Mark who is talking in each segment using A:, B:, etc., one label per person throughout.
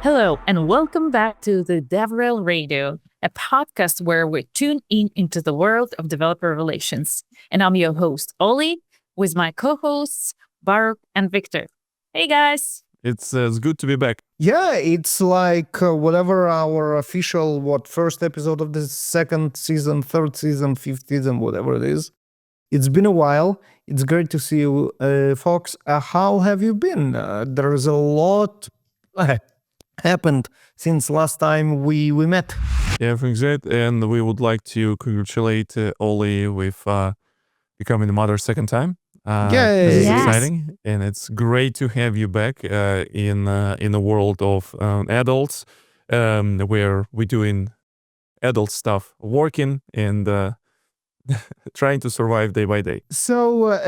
A: Hello, and welcome back to the DevRel Radio, a podcast where we tune in into the world of developer relations. And I'm your host, Oli, with my co-hosts, Baruch and Viktor. Hey, guys.
B: It's good to be back.
C: Yeah, it's like whatever our official, first episode of the second season, third season, fifth season, whatever it is. It's been a while. It's great to see you, folks. How have you been? There's a lot happened since last time we met.
B: Yeah, everything's great. And we would like to congratulate Oli with becoming a mother second time.
C: Yay!
B: This is
A: Yes.
B: exciting. And it's great to have you back in the world of adults, where we're doing adult stuff, working and trying to survive day by day.
C: So,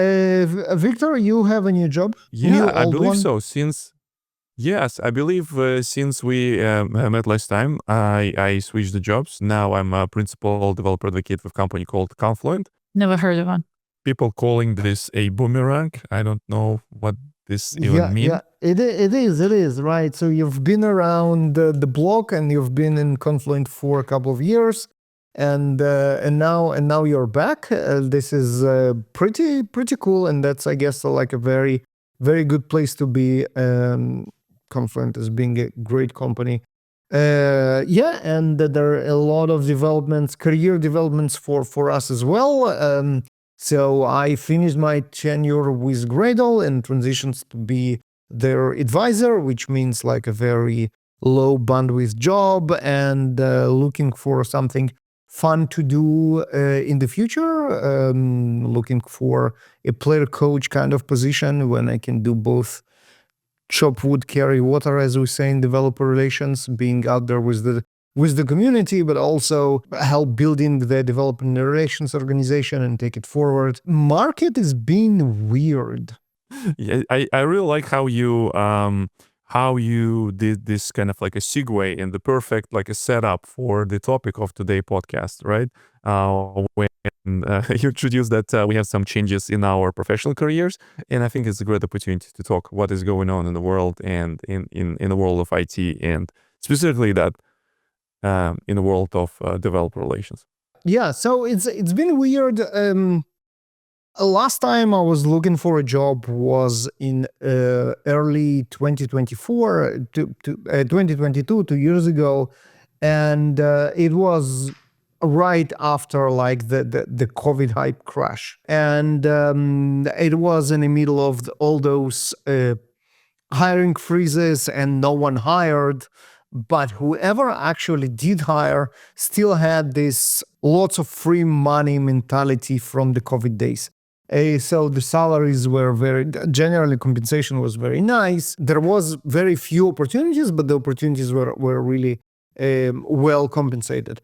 C: Viktor, you have a new job?
B: Yeah,
C: New,
B: I
C: old
B: believe
C: one?
B: so. Yes, I believe since we met last time, I switched the jobs. Now I'm a principal developer advocate with a company called Confluent.
A: Never heard of one.
B: People calling this a boomerang. I don't know what this even means.
C: Yeah, it is, right? So you've been around the block and you've been in Confluent for a couple of years, and now you're back. This is pretty cool, and that's, I guess, like a very good place to be. Confluent as being a great company. And there are a lot of developments, career developments for us as well. So I finished my tenure with Gradle and transitions to be their advisor, which means like a very low bandwidth job, and looking for something fun to do in the future. Looking for a player coach kind of position when I can do both chop wood, carry water, as we say in developer relations, being out there with the community, but also help building the developer relations organization and take it forward. Market is being weird.
B: Yeah, I really like how you did this kind of like a segue and the perfect like a setup for the topic of today podcast, right? When you introduced that we have some changes in our professional careers, and I think it's a great opportunity to talk what is going on in the world and in the world of IT, and specifically that in the world of developer relations.
C: Yeah, so it's been weird. Last time I was looking for a job was in early 2024 to 2022, 2 years ago, and it was right after like the COVID hype crash, and it was in the middle of all those hiring freezes, and no one hired. But whoever actually did hire still had this lots of free money mentality from the COVID days. So the salaries were generally compensation was very nice. There was very few opportunities, but the opportunities were really well compensated.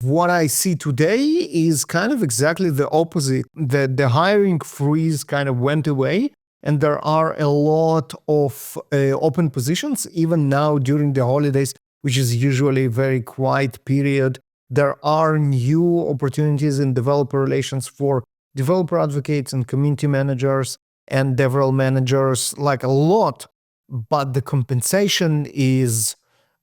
C: What I see today is kind of exactly the opposite. The hiring freeze kind of went away, and there are a lot of open positions, even now during the holidays, which is usually a very quiet period. There are new opportunities in developer relations for developer advocates and community managers and DevRel managers, like a lot, but the compensation is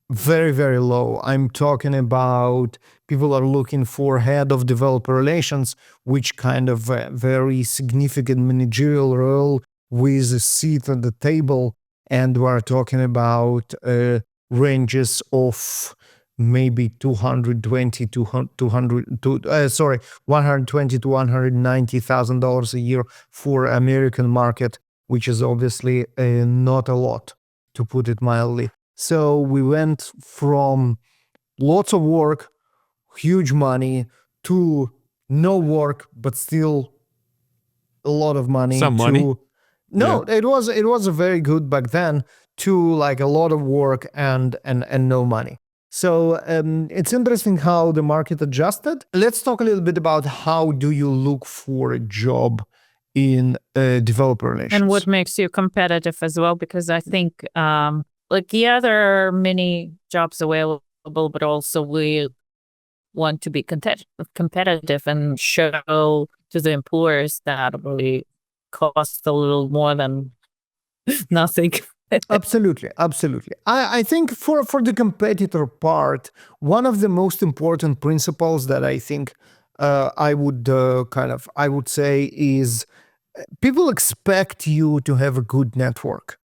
C: very low. I'm talking about people are looking for head of developer relations, which kind of a very significant managerial role with a seat at the table, and we're talking about ranges of maybe 120 to $190,000 a year for American market, which is obviously not a lot, to put it mildly. So we went from lots of work, huge money, to no work but still a lot of money.
B: Some money?
C: No, it was a very good back then, to like a lot of work and no money. So it's interesting how the market adjusted. Let's talk a little bit about how do you look for a job in developer relations.
A: And what makes you competitive as well, because I think there are many jobs available, but also we want to be competitive and show to the employers that really costs a little more than nothing.
C: Absolutely. I think for the competitor part, one of the most important principles that I think I would say is people expect you to have a good network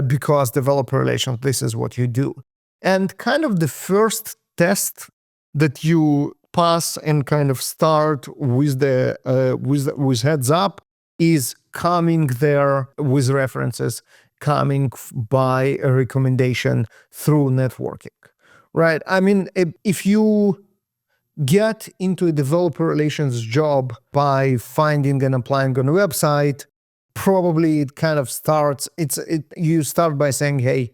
C: because developer relations, this is what you do. And kind of the first test that you pass and kind of start with with heads up is coming there with references, coming by a recommendation through networking, right? I mean, if you get into a developer relations job by finding and applying on a website, probably it kind of starts, you start by saying, hey,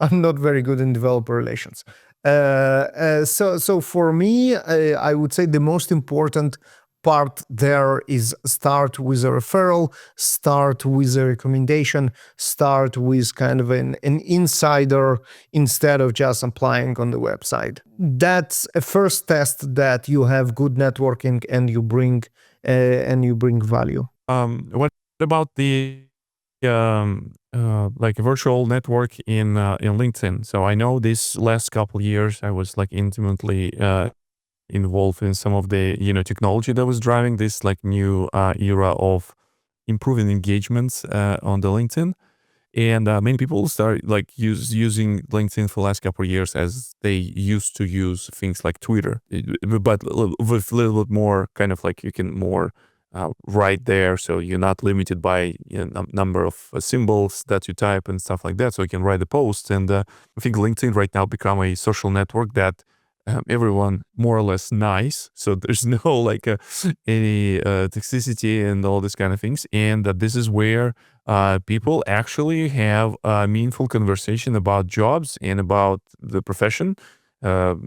C: I'm not very good in developer relations. So for me, I would say the most important part there is start with a referral, start with a recommendation, start with kind of an insider instead of just applying on the website. That's a first test that you have good networking and you bring value.
B: What about the like a virtual network in LinkedIn? So I know this last couple years I was like intimately involved in some of the technology that was driving this like new era of improving engagements on the LinkedIn, and many people start like using LinkedIn for the last couple of years as they used to use things like Twitter, but with a little bit more kind of like you can more write there, so you're not limited by number of symbols that you type and stuff like that, so you can write a post. And I think LinkedIn right now become a social network that everyone more or less nice, so there's no like any toxicity and all these kind of things, and that this is where people actually have a meaningful conversation about jobs and about the profession,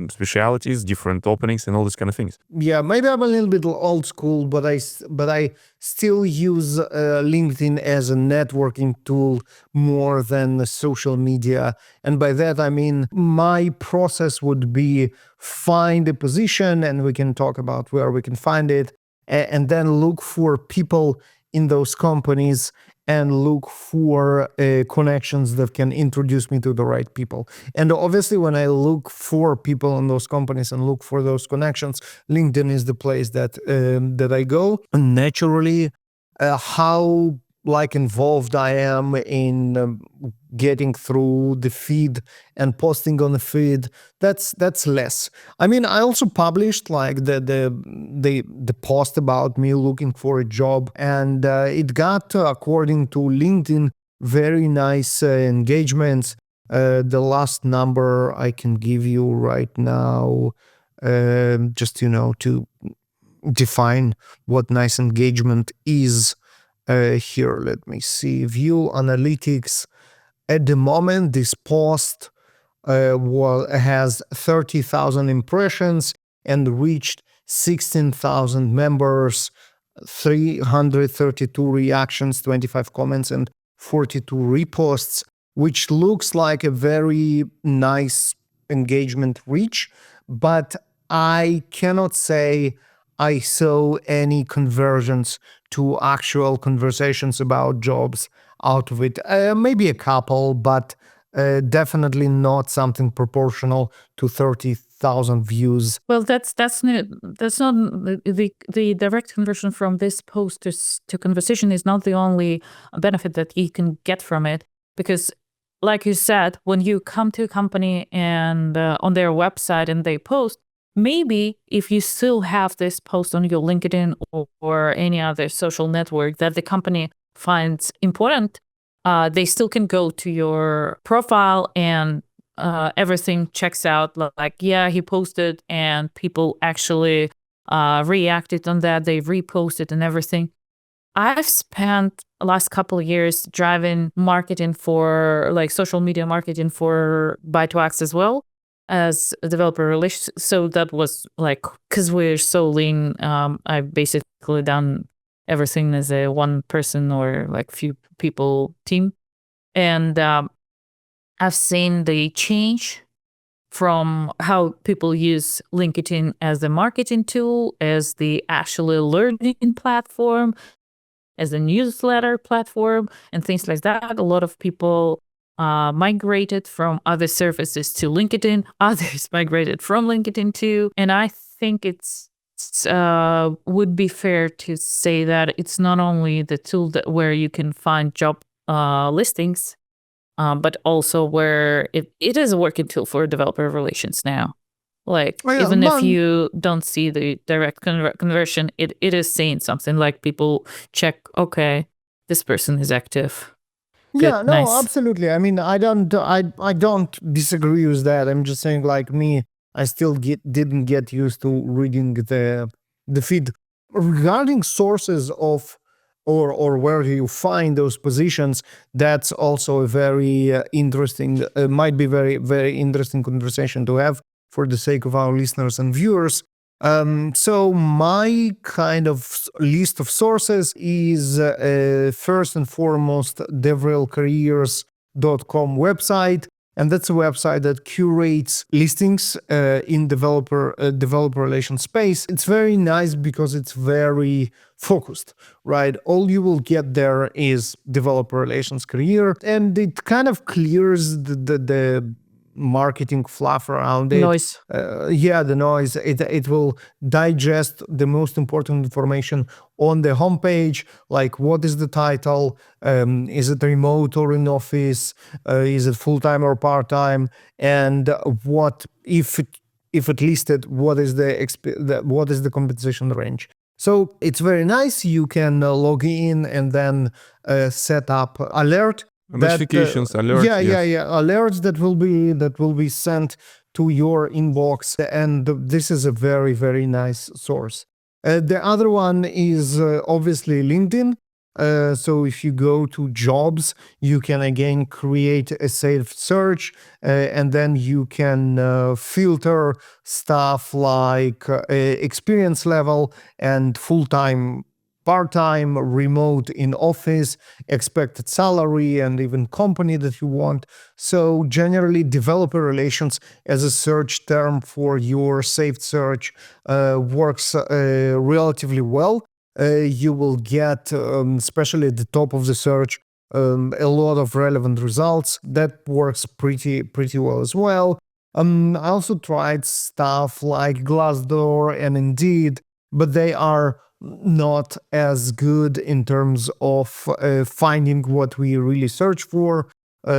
B: specialities, different openings, and all these kind of things.
C: Yeah, maybe I'm a little bit old school, but I still use LinkedIn as a networking tool more than social media. And by that I mean my process would be find a position, and we can talk about where we can find it, and then look for people in those companies and look for connections that can introduce me to the right people. And obviously, when I look for people in those companies and look for those connections, LinkedIn is the place that I go. And naturally, how like involved I am in getting through the feed and posting on the feed, that's less. I mean, I also published like the post about me looking for a job, and it got, according to LinkedIn, very nice engagements. The last number I can give you right now, just to define what nice engagement is. Here, let me see. View analytics. At the moment, this post has 30,000 impressions and reached 16,000 members, 332 reactions, 25 comments, and 42 reposts, which looks like a very nice engagement reach. But I cannot say I saw any conversions to actual conversations about jobs out of it. Maybe a couple, but definitely not something proportional to 30,000 views.
A: Well, that's not the direct conversion from this post to conversation is not the only benefit that you can get from it, because like you said, when you come to a company and on their website and they post, maybe if you still have this post on your LinkedIn or any other social network that the company finds important, they still can go to your profile and everything checks out like, yeah, he posted and people actually reacted on that. They reposted and everything. I've spent the last couple of years driving marketing for like social media marketing for By2X as well as a developer relations. So that was like, because we're so lean, I basically done everything as a one person or like few people team. And I've seen the change from how people use LinkedIn as a marketing tool, as the actually learning platform, as a newsletter platform, and things like that. A lot of people migrated from other services to LinkedIn. Others migrated from LinkedIn too. And I think it's would be fair to say that it's not only the tool where you can find job listings, but also where it is a working tool for developer relations now. Like, even if you don't see the direct conversion, it is saying something. Like, people check, okay, this person is active.
C: Yeah,
A: Good,
C: no,
A: nice.
C: absolutely. I mean, I don't disagree with that. I'm just saying, like me, I still didn't get used to reading the feed. Regarding sources of or where do you find those positions, that's also a very interesting, might be very, very interesting conversation to have for the sake of our listeners and viewers. So my kind of list of sources is first and foremost DevRelCareers.com website. And that's a website that curates listings in developer relations space. It's very nice because it's very focused, right? All you will get there is developer relations career, and it kind of clears the marketing fluff around it.
A: Noise.
C: The noise. It will digest the most important information on the homepage, like what is the title, is it remote or in office, is it full-time or part-time, and what if it listed, what is the compensation range. So it's very nice. You can log in and then set up alert.
B: Notifications, alerts.
C: Yeah. Alerts that will be sent to your inbox, and this is a very, very nice source. The other one is obviously LinkedIn. So if you go to jobs, you can again create a saved search, and then you can filter stuff like experience level and full-time, part-time, remote, in office, expected salary, and even company that you want. So generally, developer relations as a search term for your saved search works relatively well. You will get, especially at the top of the search, a lot of relevant results. That works pretty well as well. I also tried stuff like Glassdoor and Indeed, but they are not as good in terms of finding what we really search for.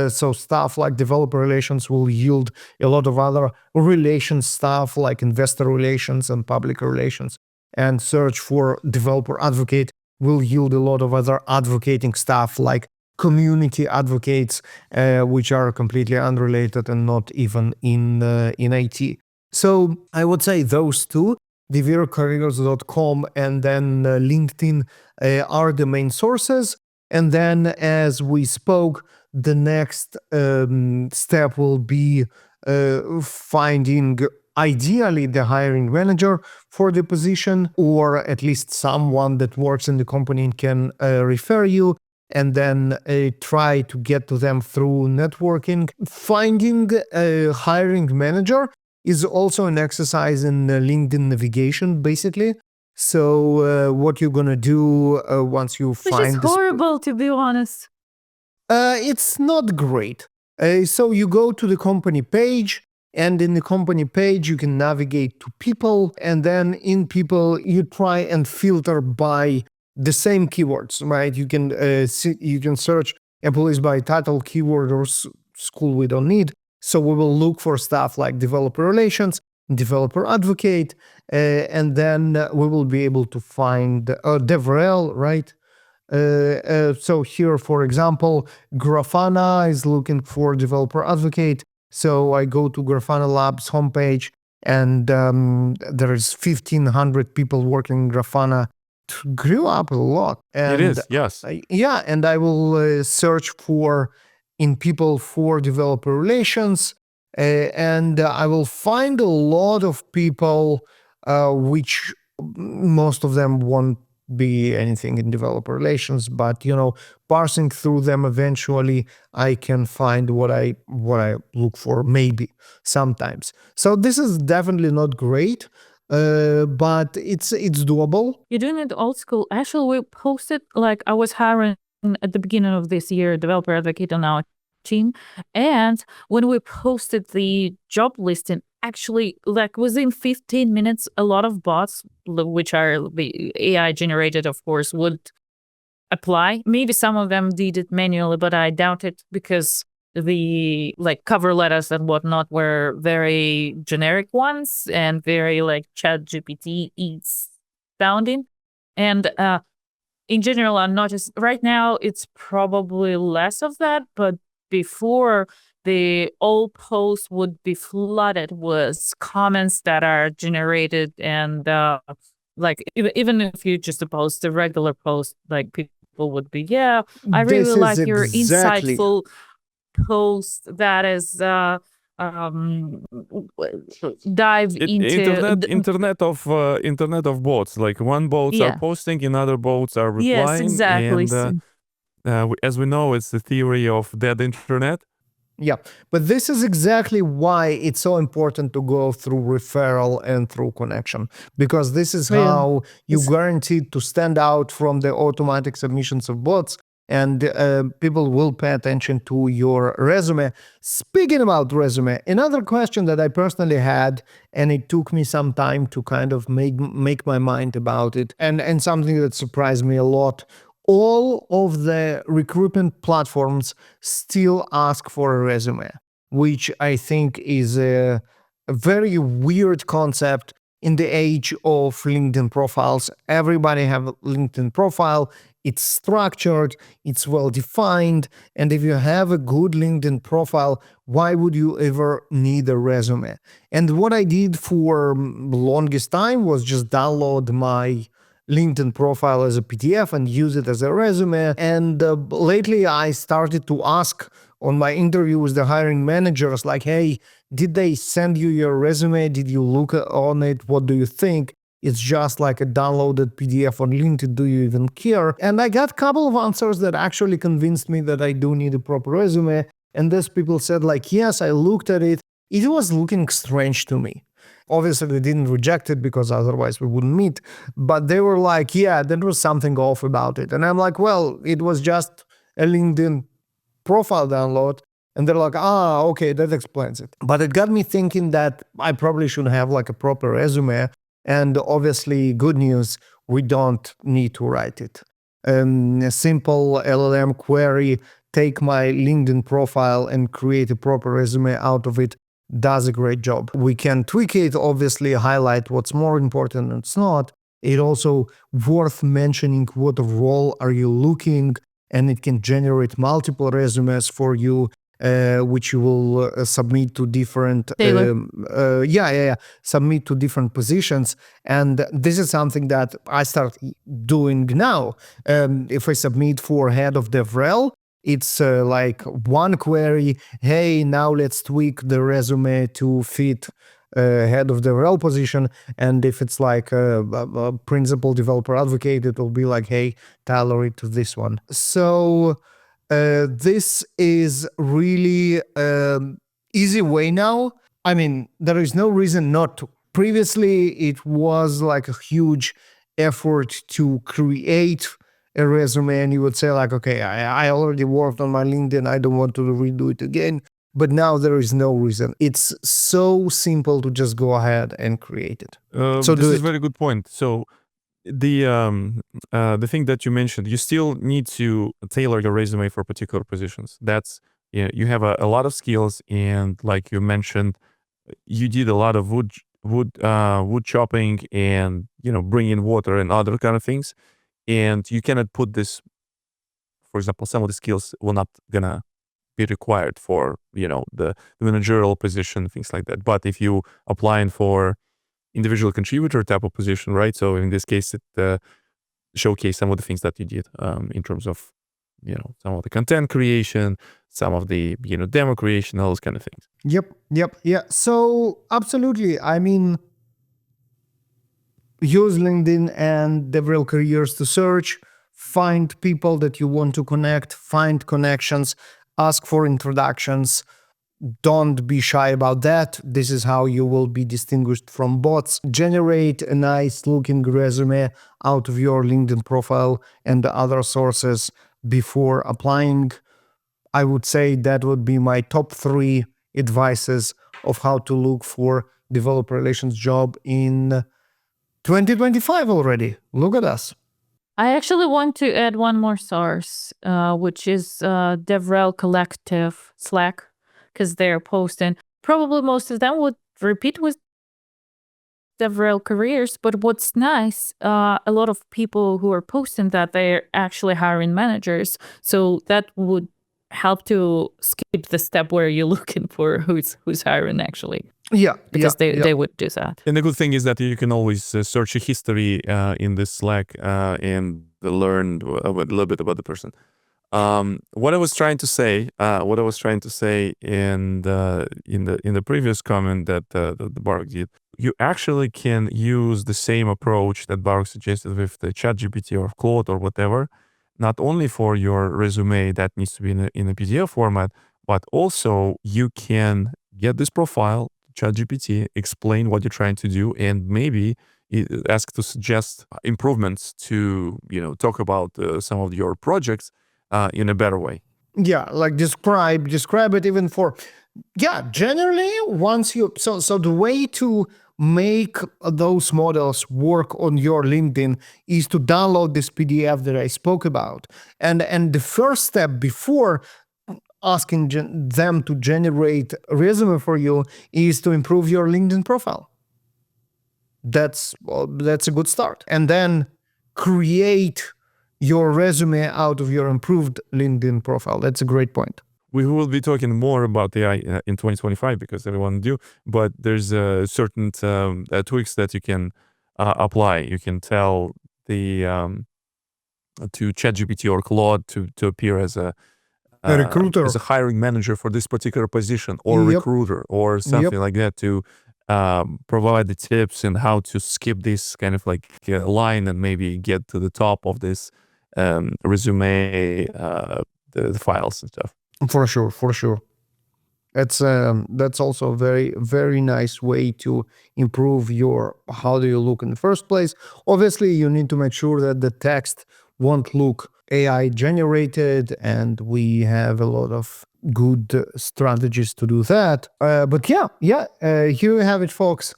C: So stuff like developer relations will yield a lot of other relations stuff like investor relations and public relations. And search for developer advocate will yield a lot of other advocating stuff like community advocates, which are completely unrelated and not even in IT. So I would say those two, DevRelCareers.com and then LinkedIn, are the main sources. And then, as we spoke, the next step will be finding ideally the hiring manager for the position, or at least someone that works in the company and can refer you, and then try to get to them through networking. Finding a hiring manager is also an exercise in LinkedIn navigation, basically. So what you're gonna do once you
A: Which
C: find
A: is horrible, to be honest.
C: it's not great. So you go to the company page, and in the company page you can navigate to people, and then in people you try and filter by the same keywords, right? You can search employees by title, keyword, or school we don't need. So we will look for stuff like developer relations, developer advocate, and then we will be able to find DevRel, right? So here, for example, Grafana is looking for developer advocate. So I go to Grafana Labs homepage, and there is 1,500 people working in Grafana. It grew up a lot. And
B: It is, yes.
C: and I will search for in people for developer relations, and I will find a lot of people, which most of them won't be anything in developer relations, but parsing through them, eventually I can find what I look for, maybe sometimes. So this is definitely not great, but it's doable.
A: You're doing it old school. Actually, we posted, like, I was hiring at the beginning of this year, developer advocate on our team. And when we posted the job listing, actually, like, within 15 minutes, a lot of bots, which are AI generated, of course, would apply. Maybe some of them did it manually, but I doubt it, because the cover letters and whatnot were very generic ones and very chat GPT sounding. And in general, I noticed right now it's probably less of that, but before, the old posts would be flooded with comments that are generated, and even if you just post a regular post, people would be, I really
C: This is
A: like your
C: exactly
A: insightful post that is dive into
B: internet of bots. Like one boats are posting, another bots are
A: yes,
B: replying,
A: exactly.
B: and as we know, it's the theory of dead internet.
C: Yeah, but this is exactly why it's so important to go through referral and through connection, because this is how you guaranteed to stand out from the automatic submissions of bots, and people will pay attention to your resume. Speaking about resume, another question that I personally had, and it took me some time to kind of make my mind about it, and something that surprised me a lot. All of the recruitment platforms still ask for a resume, which I think is a very weird concept in the age of LinkedIn profiles. Everybody have a LinkedIn profile. It's structured, it's well defined, and if you have a good LinkedIn profile, why would you ever need a resume? And what I did for longest time was just download my LinkedIn profile as a PDF and use it as a resume. And lately I started to ask on my interview with the hiring managers, like, hey, did they send you your resume? Did you look on it? What do you think? It's just like a downloaded PDF on LinkedIn. Do you even care? And I got a couple of answers that actually convinced me that I do need a proper resume. And these people said, like, yes, I looked at it. It was looking strange to me. Obviously, they didn't reject it because otherwise we wouldn't meet. But they were like, yeah, there was something off about it. And I'm like, well, it was just a LinkedIn profile download. And they're like, okay, that explains it. But it got me thinking that I probably should have like a proper resume. And obviously, good news, we don't need to write it. A simple LLM query, take my LinkedIn profile and create a proper resume out of it, does a great job. We can tweak it, obviously highlight what's more important and what's not. It also worth mentioning what role are you looking, and it can generate multiple resumes for you, which you will submit to different submit to different positions. And this is something that I start doing now. If I submit for head of DevRel, it's like one query, hey, now let's tweak the resume to fit head of the rel position. And if it's like a principal developer advocate, it will be like, hey, tailor it to this one. So this is really easy way now. I mean, there is no reason not to. Previously, it was like a huge effort to create a resume, and you would say like, okay, I already worked on my LinkedIn, I don't want to redo it again. But now there is no reason. It's so simple to just go ahead and create it.
B: So this is a very good point. So the thing that you mentioned, you still need to tailor your resume for particular positions. That's you have a lot of skills, and like you mentioned, you did a lot of wood chopping and bringing water and other kind of things. And you cannot put this, for example, some of the skills will not gonna be required for, the managerial position, things like that. But if you applying for individual contributor type of position, right? So in this case, it showcase some of the things that you did in terms of, some of the content creation, some of the, demo creation, all those kind of things.
C: Yep. Yeah. So absolutely. I mean, use LinkedIn and DevRel Careers to search, find people that you want to connect, find connections, ask for introductions. Don't be shy about that. This is how you will be distinguished from bots. Generate a nice looking resume out of your LinkedIn profile and the other sources before applying. I would say that would be my top 3 advices of how to look for developer relations job in 2025 already. Look at us.
A: I actually want to add one more source, which is DevRel Collective Slack, because they're posting. Probably most of them would repeat with DevRel Careers, but what's nice, a lot of people who are posting that they're actually hiring managers, so that would help to skip the step where you're looking for who's hiring actually.
C: Yeah,
A: because they would do that.
B: And the good thing is that you can always search a history in this Slack and learn a little bit about the person. What I was trying to say, in the previous comment that the Baruch did, you actually can use the same approach that Baruch suggested with the ChatGPT or Claude or whatever, not only for your resume that needs to be in a PDF format, but also you can get this profile, ChatGPT, explain what you're trying to do, and maybe ask to suggest improvements to, talk about some of your projects in a better way.
C: Yeah, like describe it even for, generally once you, so the way to make those models work on your LinkedIn is to download this PDF that I spoke about. And the first step before asking them to generate a resume for you is to improve your LinkedIn profile. That's a good start. And then create your resume out of your improved LinkedIn profile. That's a great point.
B: We will be talking more about AI in 2025 because everyone do, but there's certain tweaks that you can apply. You can tell the to ChatGPT or Claude to appear as a
C: recruiter,
B: as a hiring manager for this particular position, or recruiter, or something like that, to provide the tips and how to skip this kind of like line and maybe get to the top of this resume, the files and stuff.
C: For sure. That's also a very, very nice way to improve your how do you look in the first place. Obviously, you need to make sure that the text won't look AI generated, and we have a lot of good strategies to do that. But here you have it, folks.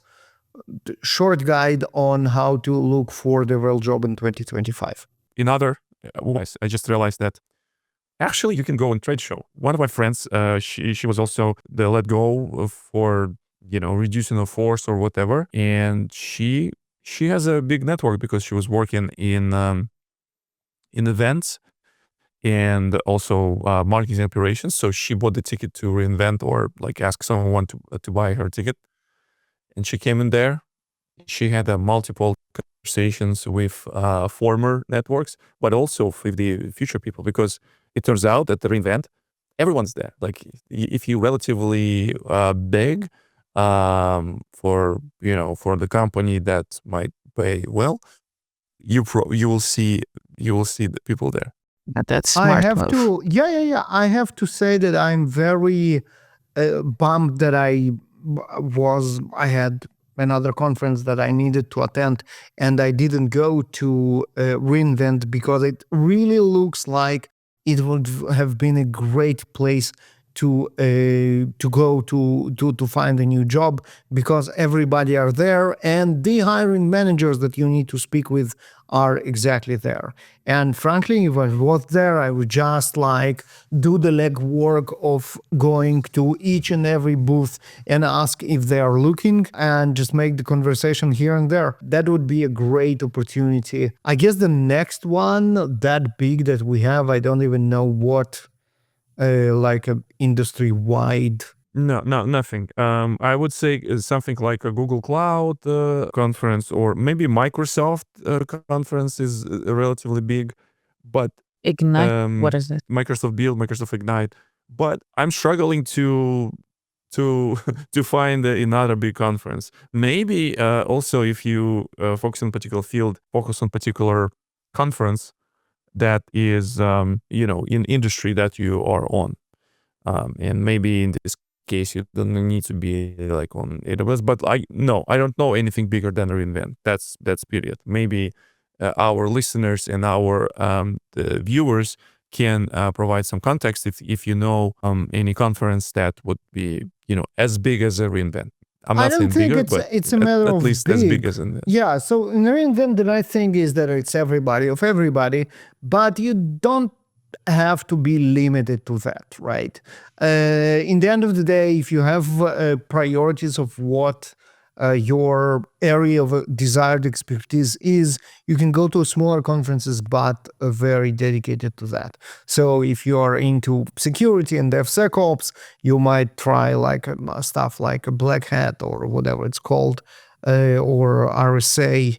C: Short guide on how to look for the real job in 2025.
B: I just realized that actually you can go on trade show. One of my friends, she was also the let go for reducing the force or whatever, and she has a big network because she was working in events and also marketing operations. So she bought the ticket to reInvent or like ask someone to buy her ticket, and she came in there. She had multiple conversations with former networks, but also with the future people, because it turns out that the reInvent, everyone's there. Like if you relatively big for the company that might pay well, you will see the people there.
A: That's smart.
C: I have to, I have to say that I'm very bummed that I had another conference that I needed to attend, and I didn't go to reInvent because it really looks like it would have been a great place to go to find a new job, because everybody are there and the hiring managers that you need to speak with are exactly there. And frankly, if I was there, I would just like do the legwork of going to each and every booth and ask if they are looking, and just make the conversation here and there. That would be a great opportunity. I guess the next one that big that we have, I don't even know what, like a industry-wide.
B: No, nothing. I would say something like a Google Cloud conference, or maybe Microsoft conference is relatively big, but
A: Ignite. What is it?
B: Microsoft Build, Microsoft Ignite. But I'm struggling to to to find another big conference. Maybe also if you focus on particular field, focus on particular conference that is in industry that you are on, and maybe in this case you don't need to be like on AWS. But I don't know anything bigger than reInvent. That's period. Maybe our listeners and our the viewers can provide some context if you know any conference that would be as big as a reInvent. I'm
C: I
B: not
C: don't
B: saying
C: think
B: bigger, but
C: it's a matter
B: at
C: of
B: least
C: big.
B: as big as in
C: Yeah, so in reInvent, the right thing is that it's everybody, but you don't have to be limited to that, right? In the end of the day, if you have priorities of what your area of desired expertise is, you can go to smaller conferences, but very dedicated to that. So if you are into security and DevSecOps, you might try like stuff like a Black Hat or whatever it's called, or RSA.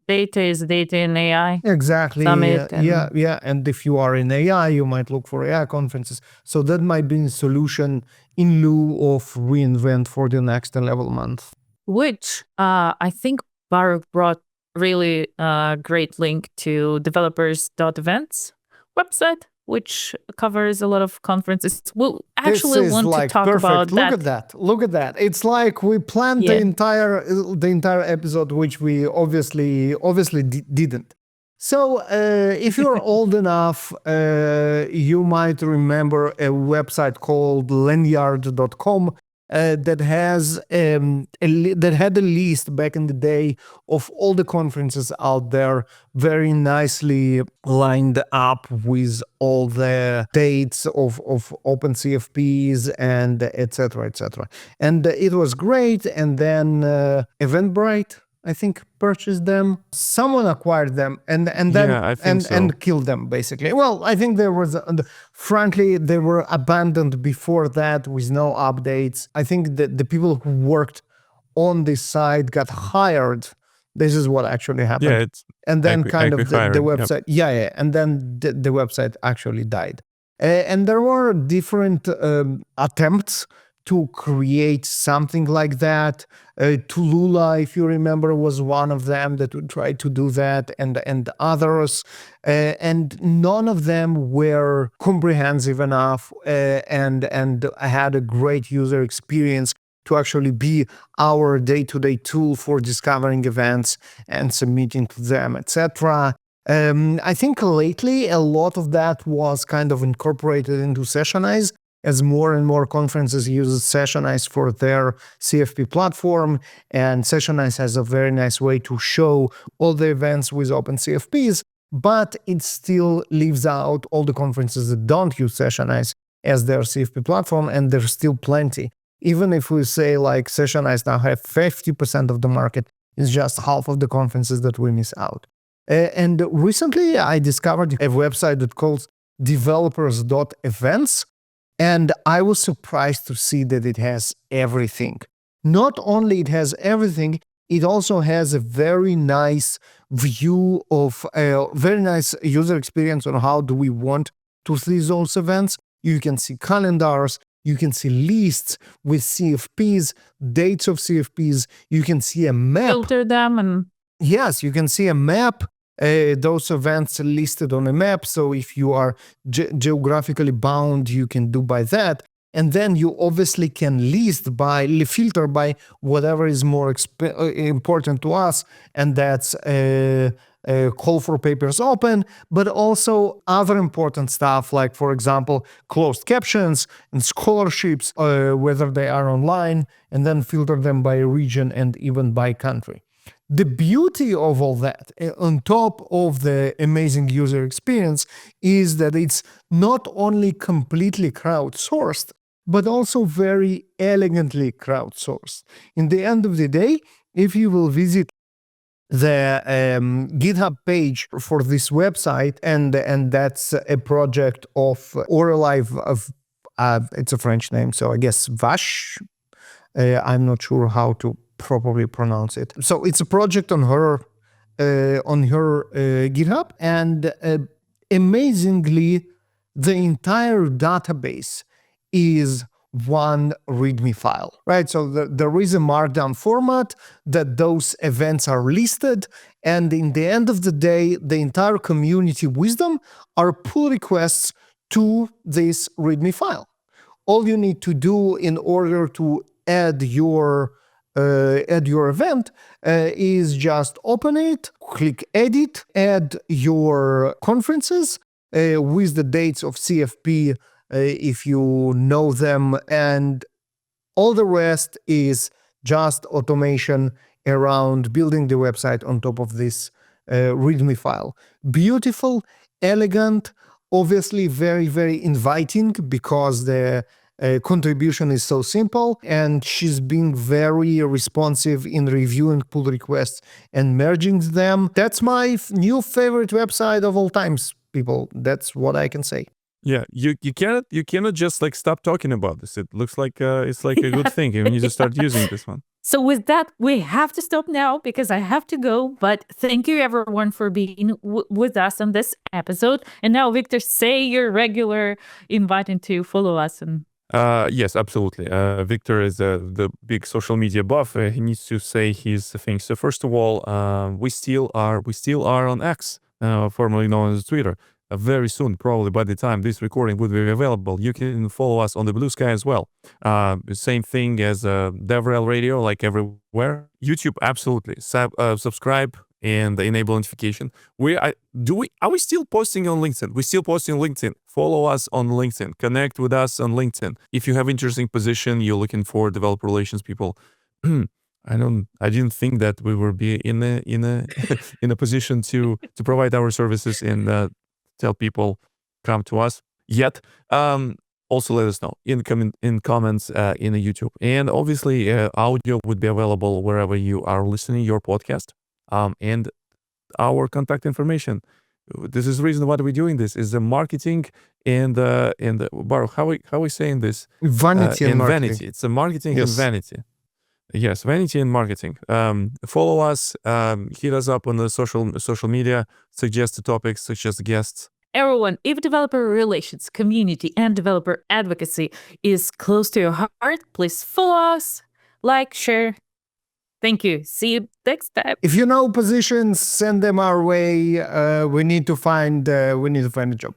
A: Data is data in AI.
C: Exactly.
A: Summit and-
C: Yeah. And if you are in AI, you might look for AI conferences. So that might be a solution in lieu of reInvent for the next 11 months.
A: Which I think Baruch brought really great link to developers.events website, which covers a lot of conferences. We'll actually
C: This is
A: want
C: like
A: to talk
C: perfect.
A: about
C: Look
A: that.
C: Look at that. It's like we planned
A: Yeah.
C: the entire episode, which we obviously didn't. So if you're old enough, you might remember a website called lanyard.com. That had a list back in the day of all the conferences out there, very nicely lined up with all the dates of open CFPs and etc. And it was great. And then Eventbrite, I think, purchased them. Someone acquired them and then
B: Yeah, I think so.
C: and killed them, basically. Well, I think there was, frankly, they were abandoned before that with no updates. I think that the people who worked on this site got hired. This is what actually happened.
B: Yeah, it's
C: And then
B: acqui-
C: kind of the
B: acqui-hired, yep.
C: website, yeah. And then the website actually died. And there were different attempts to create something like that. Tulula, if you remember, was one of them that would try to do that, and others. And none of them were comprehensive enough and had a great user experience to actually be our day-to-day tool for discovering events and submitting to them, etc. I think lately a lot of that was kind of incorporated into Sessionize, as more and more conferences use Sessionize for their CFP platform. And Sessionize has a very nice way to show all the events with open CFPs, but it still leaves out all the conferences that don't use Sessionize as their CFP platform, and there's still plenty. Even if we say like Sessionize now have 50% of the market, it's just half of the conferences that we miss out. And recently I discovered a website that calls developers.events. And I was surprised to see that it has everything. Not only it has everything, it also has a very nice view of a very nice user experience on how do we want to see those events. You can see calendars, you can see lists with CFPs, dates of CFPs, you can see a map.
A: Filter them and
C: Yes, you can see a map. Those events are listed on a map. So if you are geographically bound, you can do by that. And then you obviously can filter by whatever is more important to us. And that's call for papers open, but also other important stuff like, for example, closed captions and scholarships, whether they are online, and then filter them by region and even by country. The beauty of all that, on top of the amazing user experience, is that it's not only completely crowdsourced, but also very elegantly crowdsourced. In the end of the day, if you will visit the GitHub page for this website, and that's a project of it's a French name, so I guess Vache. I'm not sure how to properly pronounce it. So it's a project on her GitHub, and amazingly, the entire database is one README file, right? So there is a markdown format that those events are listed. And in the end of the day, the entire community wisdom are pull requests to this README file. All you need to do in order to add your event is just open it, click edit, add your conferences with the dates of CFP if you know them, and all the rest is just automation around building the website on top of this README file. Beautiful, elegant, obviously very, very inviting because the contribution is so simple, and she's been very responsive in reviewing pull requests and merging them. That's my new favorite website of all times, people. That's what I can say.
B: Yeah, you cannot just like stop talking about this. It looks like it's like a good thing. You need to start using this one.
A: So with that, we have to stop now because I have to go. But thank you everyone for being with us on this episode. And now, Viktor, say your regular inviting to follow us. And
B: yes, absolutely. Victor is the big social media buff. He needs to say his things. So first of all, we still are on X, formerly known as Twitter. Very soon, probably by the time this recording would be available, you can follow us on the Blue Sky as well. Same thing as DevRel Radio, like everywhere. YouTube, absolutely. Subscribe and enable notification. Are we still posting on LinkedIn? We're still posting on LinkedIn. Follow us on LinkedIn. Connect with us on LinkedIn. If you have interesting position, you're looking for developer relations people. I didn't think that we would be in a position to provide our services and tell people come to us yet. Also let us know in comments in the YouTube, and obviously audio would be available wherever you are listening your podcast, and our contact information. This is the reason why we're doing this is the marketing and Baruch, how we saying this?
C: Vanity and marketing.
B: Vanity. It's a marketing
C: Yes.
B: and vanity. Yes, vanity and marketing. Follow us, hit us up on the social media, suggest the topics, suggest guests.
A: everyone, if developer relations, community, and developer advocacy is close to your heart, please follow us, like, share. Thank you. See you next time.
C: If you know positions, send them our way. We need to find a job.